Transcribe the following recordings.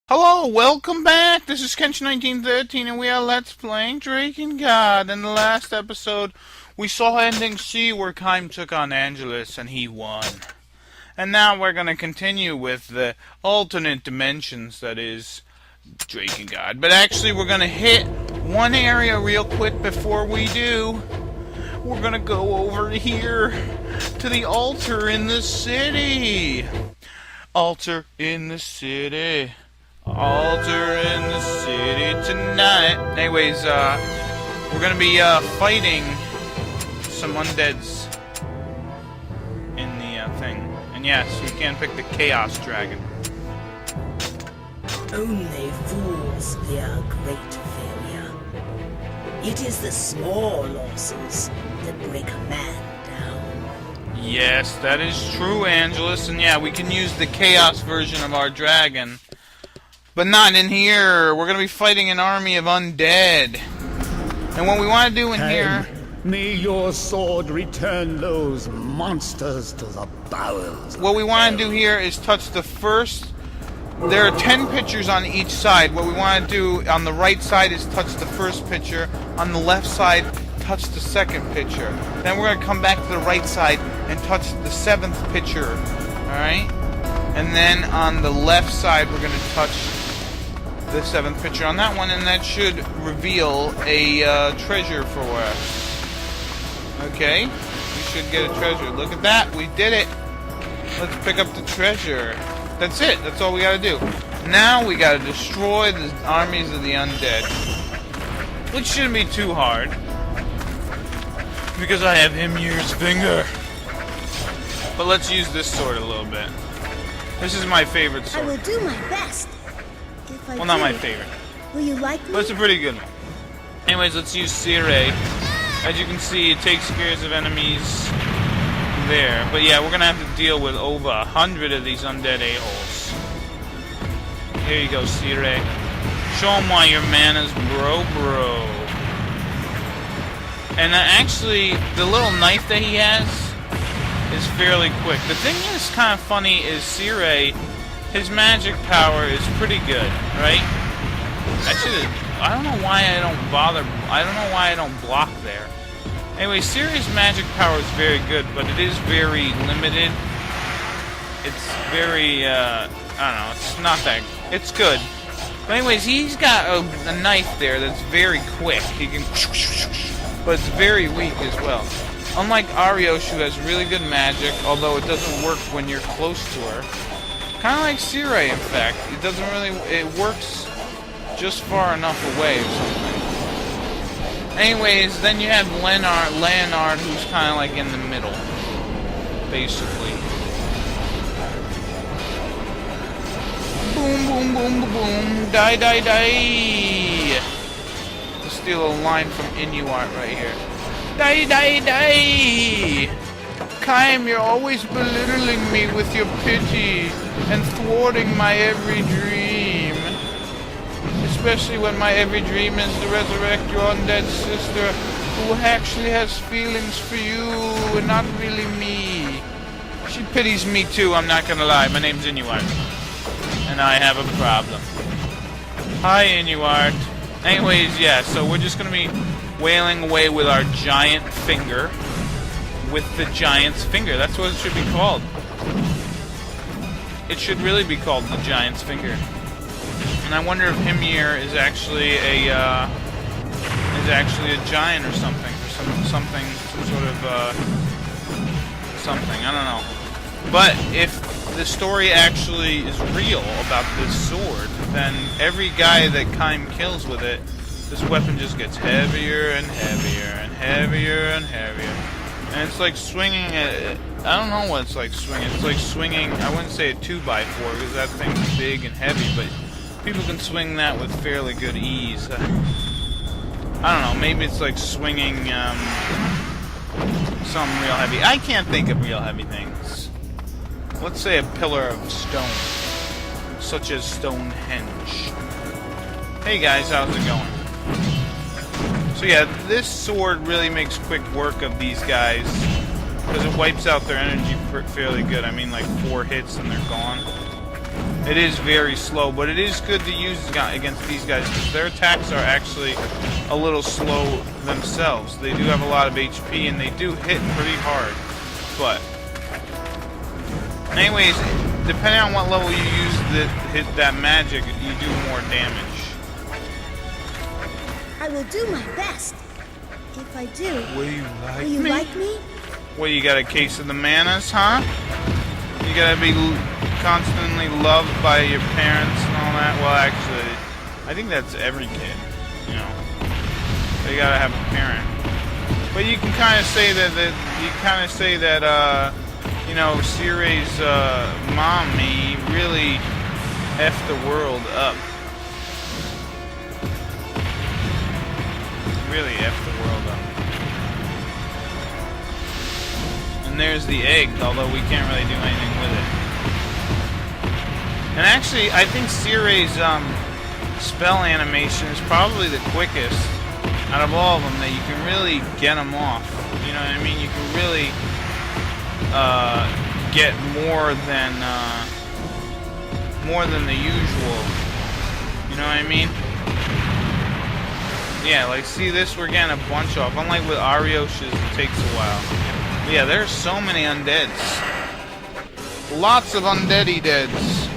Hello, welcome back. This is Kench1913, and we are Let's Playing Drakengard. In the last episode, we saw ending C where Kaim took on Angelus and he won. And now we're going to continue with the alternate dimensions that is Drakengard. But actually, we're going to hit one area real quick before we do. We're going to go over here to the altar in the city. Altar in the city. Altar in the city tonight. Anyways, we're gonna be fighting some undeads in the thing. And yes, you can pick the Chaos Dragon. Only fools fear great failure. It is the small losses that break a man down. Yes, that is true, Angelus. And yeah, we can use the Chaos version of our dragon. But not in here. We're going to be fighting an army of undead. And what we want to do in here... May your sword return those monsters to the bowels. What we want to do here is touch the first... There are 10 pictures on each side. What we want to do on the right side is touch the first picture. On the left side, touch the second picture. Then we're going to come back to the right side and touch the 7th picture. Alright? And then on the left side, we're going to touch the 7th picture on that one, and that should reveal a treasure for us. Okay, we should get a treasure. Look at that, we did it. Let's pick up the treasure. That's it, that's all we gotta do. Now we gotta destroy the armies of the undead. Which shouldn't be too hard, because I have Hymir's finger. But let's use this sword a little bit. This is my favorite sword. I will do my best. If I Well, not do, my favorite, will you like me? but it's a pretty good one. Anyways, let's use Sire. As you can see, it takes care of enemies there. But yeah, we're gonna have to deal with over 100 of these undead a-holes. Here you go, Sire. Show them why your mana's bro. And actually, the little knife that he has is fairly quick. The thing that's kind of funny is Sire, his magic power is pretty good, right? I don't know why I don't bother. I don't know why I don't block there. Anyway, Sire's magic power is very good, but it is very limited. It's very, I don't know, it's not that, it's good. But anyways, he's got a knife there that's very quick. He can, but it's very weak as well. Unlike Arios, who has really good magic, although it doesn't work when you're close to her. Kind of like Sire, in fact. It doesn't really... It works just far enough away or something. Anyways, then you have Leonard, who's kind of like in the middle. Basically. Boom, boom, boom, boom, boom. Die. To steal a line from Inuart right here. Die. Kaim, you're always belittling me with your pity and thwarting my every dream. Especially when my every dream is to resurrect your undead sister, who actually has feelings for you and not really me. She pities me too, I'm not gonna lie. My name's Inuart. And I have a problem. Hi, Inuart. Anyways, yeah, so we're just gonna be wailing away with our giant finger. With the giant's finger. That's what it should be called. It should really be called the giant's finger. And I wonder if Hymir is actually a giant or something, or some sort of something. I don't know. But if the story actually is real about this sword, then every guy that Kaim kills with it, this weapon just gets heavier and heavier and heavier and heavier. And it's like swinging I don't know what it's like swinging. It's like swinging, I wouldn't say a 2x4 because that thing's big and heavy, but people can swing that with fairly good ease. I don't know, maybe it's like swinging some real heavy. I can't think of real heavy things. Let's say a pillar of stone, such as Stonehenge. Hey guys, how's it going? So yeah, this sword really makes quick work of these guys, because it wipes out their energy fairly good. I mean, like 4 hits and they're gone. It is very slow, but it is good to use against these guys because their attacks are actually a little slow themselves. They do have a lot of HP and they do hit pretty hard. But anyways, depending on what level you use hit that magic, you do more damage. I will do my best. If I do, Will you will you like me? Well, you got a case of the manas, huh? You gotta be constantly loved by your parents and all that. Well, actually, I think that's every kid, you know. They gotta have a parent. But you can kind of say that you know, Circe's mommy really effed the world up. Really effed the world up. And there's the egg, although we can't really do anything with it. And actually, I think Circe's spell animation is probably the quickest out of all of them that you can really get them off. You know what I mean? You can really get more than the usual. You know what I mean? Yeah, like see this, we're getting a bunch off. Unlike with Ariosh's, it takes a while. But yeah, there's so many undeads. Lots of undeady deads.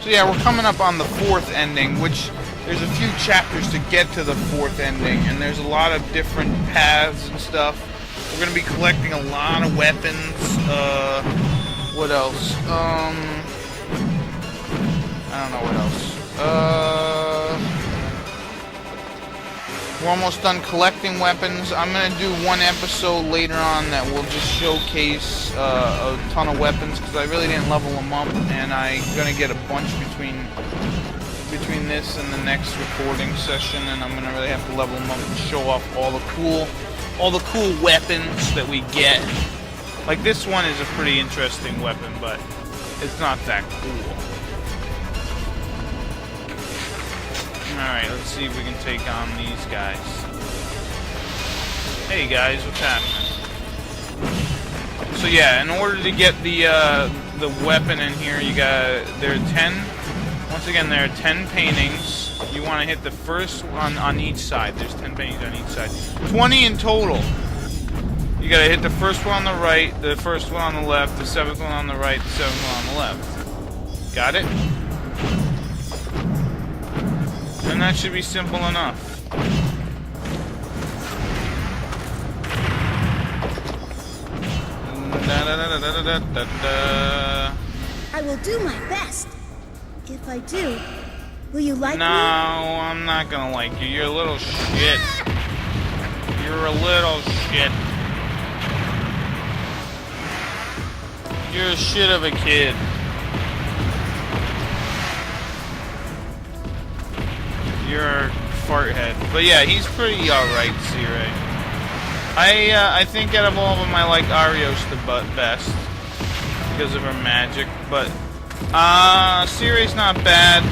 So yeah, we're coming up on the 4th ending, which there's a few chapters to get to the 4th ending, and there's a lot of different paths and stuff. We're gonna be collecting a lot of weapons. What else? I don't know what else. We're almost done collecting weapons. I'm gonna do one episode later on that will just showcase a ton of weapons because I really didn't level them up, and I'm gonna get a bunch between this and the next recording session, and I'm gonna really have to level them up and show off all the cool weapons that we get. Like this one is a pretty interesting weapon, but it's not that cool. Alright, let's see if we can take on these guys. Hey guys, what's happening? So yeah, in order to get the weapon in here, there are 10. Once again, there are 10 paintings. You want to hit the first one on each side. There's 10 paintings on each side. 20 in total. You gotta hit the first one on the right, the first one on the left, the 7th one on the right, the 7th one on the left. Got it? And that should be simple enough. I will do my best. If I do, will you like me? No, I'm not gonna like you. You're a little shit. You're a little shit. You're a shit of a kid. You're a fart head. But yeah, he's pretty alright, Circe. I think out of all of them, I like Arios the best because of her magic. But Circe's not bad.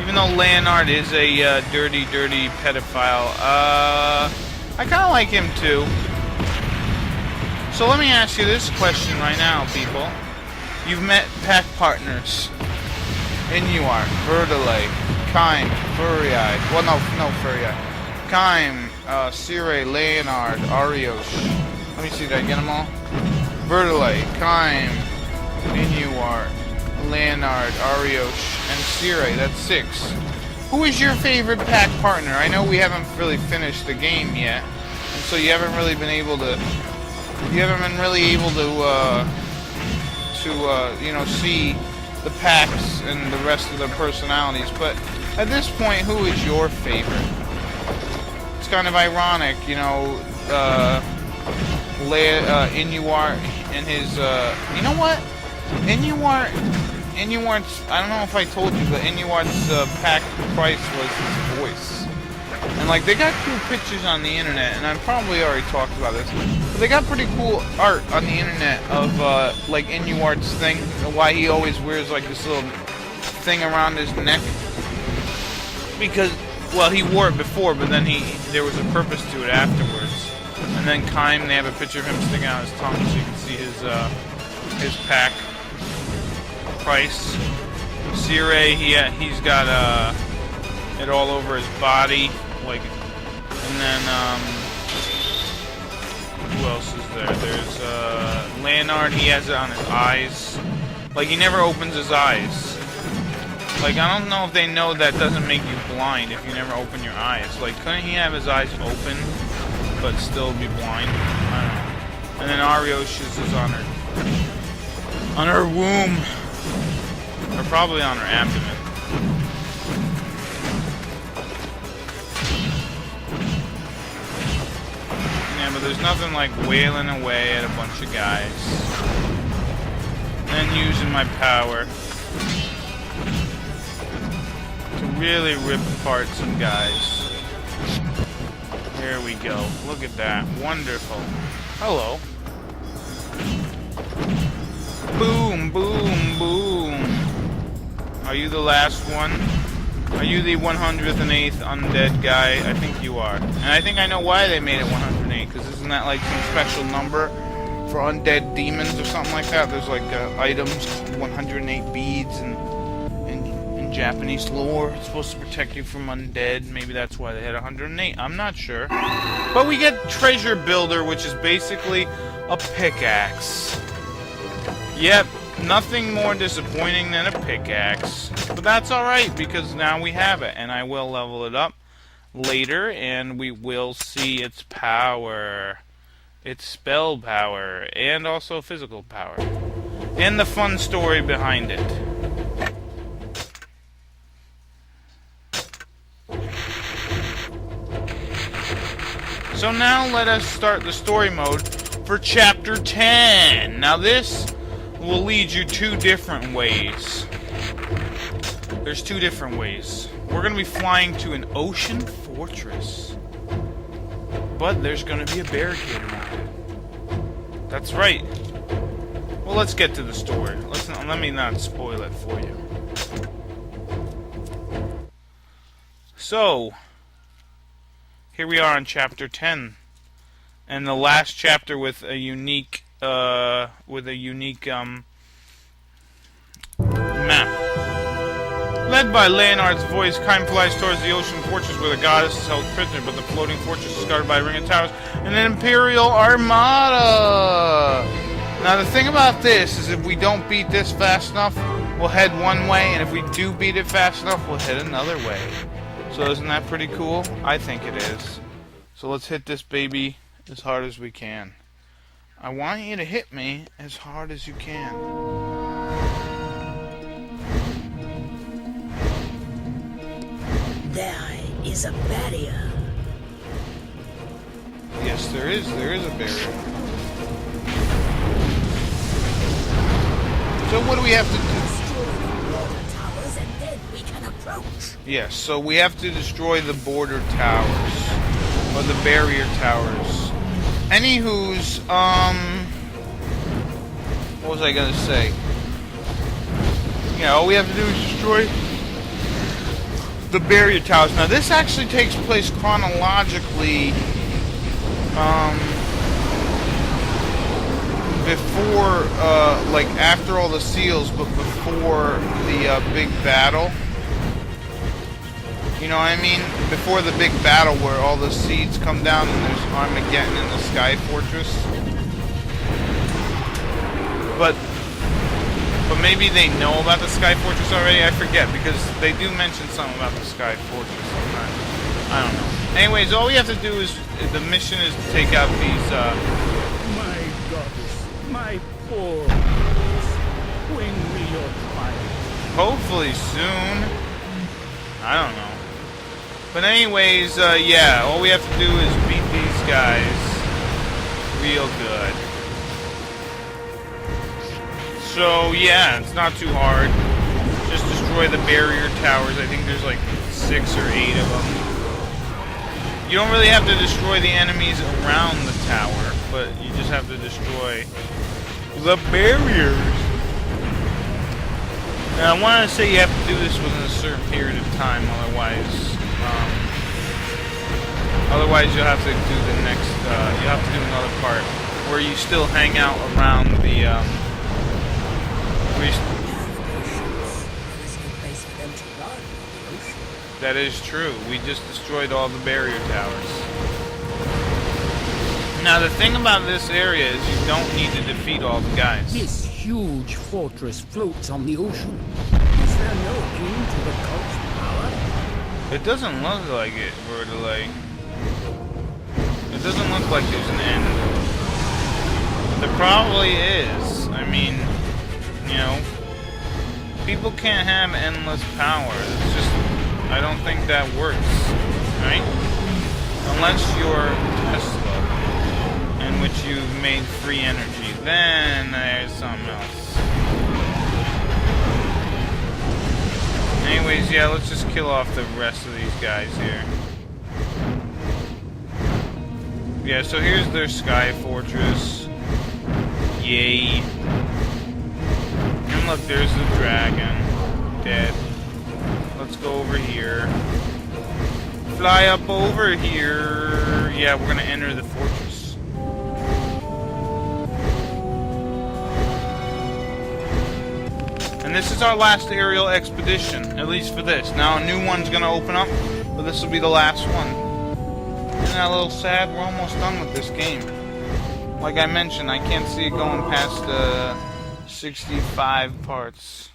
Even though Leonard is a dirty pedophile, I kind of like him too. So let me ask you this question right now, people. You've met pack partners. Inuart, Verdale, Kaim, Furiai. Well, no, Furiai. Kaim, Circe, Leonard, Arios. Let me see, did I get them all? Verdale, Kaim, Inuart, Leonard, Arios, and Circe. That's 6. Who is your favorite pack partner? I know we haven't really finished the game yet, and so you haven't really been able to. You haven't been really able to you know, see the packs and the rest of their personalities. But at this point, who is your favorite? It's kind of ironic, you know. Inuart and his. You know what? Inuart's. I don't know if I told you, but Inuart's pack price was his voice. And like they got cool pictures on the internet, and I've probably already talked about this, but they got pretty cool art on the internet of like Inuart's thing, why he always wears like this little thing around his neck. Because, well, he wore it before, but then there was a purpose to it afterwards. And then Kaim, they have a picture of him sticking out his tongue so you can see his pack. price. Sirei, he's got it all over his body, like, and then who else is there? There's Leonard. He has it on his eyes. Like, he never opens his eyes. Like, I don't know if they know that doesn't make you blind if you never open your eyes. Like, couldn't he have his eyes open but still be blind? I don't know. And then Arioshi's is on her womb. Or probably on her abdomen. Yeah, but there's nothing like wailing away at a bunch of guys. And then using my power to really rip apart some guys. There we go. Look at that. Wonderful. Hello. Boom, boom, boom. Are you the last one? Are you the 108th undead guy? I think you are. And I think I know why they made it 108, because isn't that like some special number for undead demons or something like that? There's like items called 108 beads in Japanese lore. It's supposed to protect you from undead. Maybe that's why they had 108. I'm not sure. But we get Treasure Builder, which is basically a pickaxe. Yep, nothing more disappointing than a pickaxe. But that's alright, because now we have it. And I will level it up later, and we will see its power. Its spell power, and also physical power. And the fun story behind it. So now let us start the story mode for Chapter 10. Now this will lead you two different ways. There's two different ways. We're going to be flying to an ocean fortress. But there's going to be a barricade around it. That's right. Well, let's get to the story. Let me not spoil it for you. So, here we are on Chapter 10. And the last chapter with a unique map. Led by Leonard's voice, Kime flies towards the ocean fortress where the goddess is held prisoner, but the floating fortress is guarded by a ring of towers and an Imperial Armada! Now the thing about this is if we don't beat this fast enough, we'll head one way, and if we do beat it fast enough, we'll head another way. So isn't that pretty cool? I think it is. So let's hit this baby as hard as we can. I want you to hit me as hard as you can. There is a barrier. Yes, there is. There is a barrier. So what do we have to do? Destroy the water towers and then we can approach. Yes, so we have to destroy the border towers. Or the barrier towers. Anywho's, what was I gonna say? Yeah, all we have to do is destroy the barrier towers. Now, this actually takes place chronologically, before, like, after all the seals, but before the, big battle. You know what I mean? Before the big battle where all the seeds come down and there's Armageddon in the Sky Fortress. But maybe they know about the Sky Fortress already? I forget, because they do mention something about the Sky Fortress sometimes. I don't know. Anyways, all we have to do is, the mission is to take out these, My goddess, my poor goddess, when will your triumph? hopefully soon. I don't know. But anyways, yeah, all we have to do is beat these guys real good. So, yeah, it's not too hard. Just destroy the barrier towers. I think there's like 6 or 8 of them. You don't really have to destroy the enemies around the tower, but you just have to destroy the barriers. Now, I want to say you have to do this within a certain period of time, otherwise you'll have to do the next, you'll have to do another part where you still hang out around the, That is true. We just destroyed all the barrier towers. Now, the thing about this area is you don't need to defeat all the guys. This huge fortress floats on the ocean. Is there no end to the cult's power? It doesn't look like it, Vertilay. It doesn't look like there's an end. There probably is. I mean, you know, people can't have endless power. It's just, I don't think that works, right? Unless you're Tesla, in which you've made free energy, then there's something else. Anyways, yeah, let's just kill off the rest of these guys here. Yeah, so here's their sky fortress. Yay. And look, there's the dragon. Dead. Let's go over here. Fly up over here. Yeah, we're gonna enter the fortress. And this is our last aerial expedition, at least for this. Now a new one's gonna open up, but this will be the last one. Isn't that a little sad? We're almost done with this game. Like I mentioned, I can't see it going past 65 parts.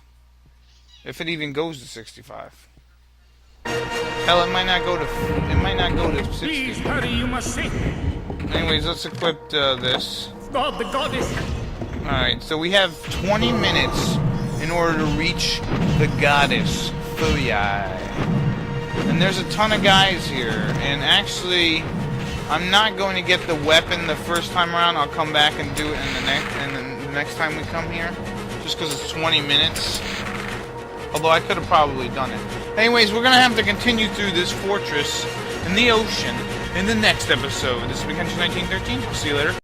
If it even goes to 65. Hell, it might not go to 60. Please hurry, you must see. Anyways, let's equip this. God, the goddess. Alright, so we have 20 minutes in order to reach the goddess Fuyai. And there's a ton of guys here. And actually, I'm not going to get the weapon the first time around. I'll come back and do it in the next time we come here. Just because it's 20 minutes. Although I could have probably done it. Anyways, we're going to have to continue through this fortress in the ocean in the next episode. This has been Country 1913. I'll see you later.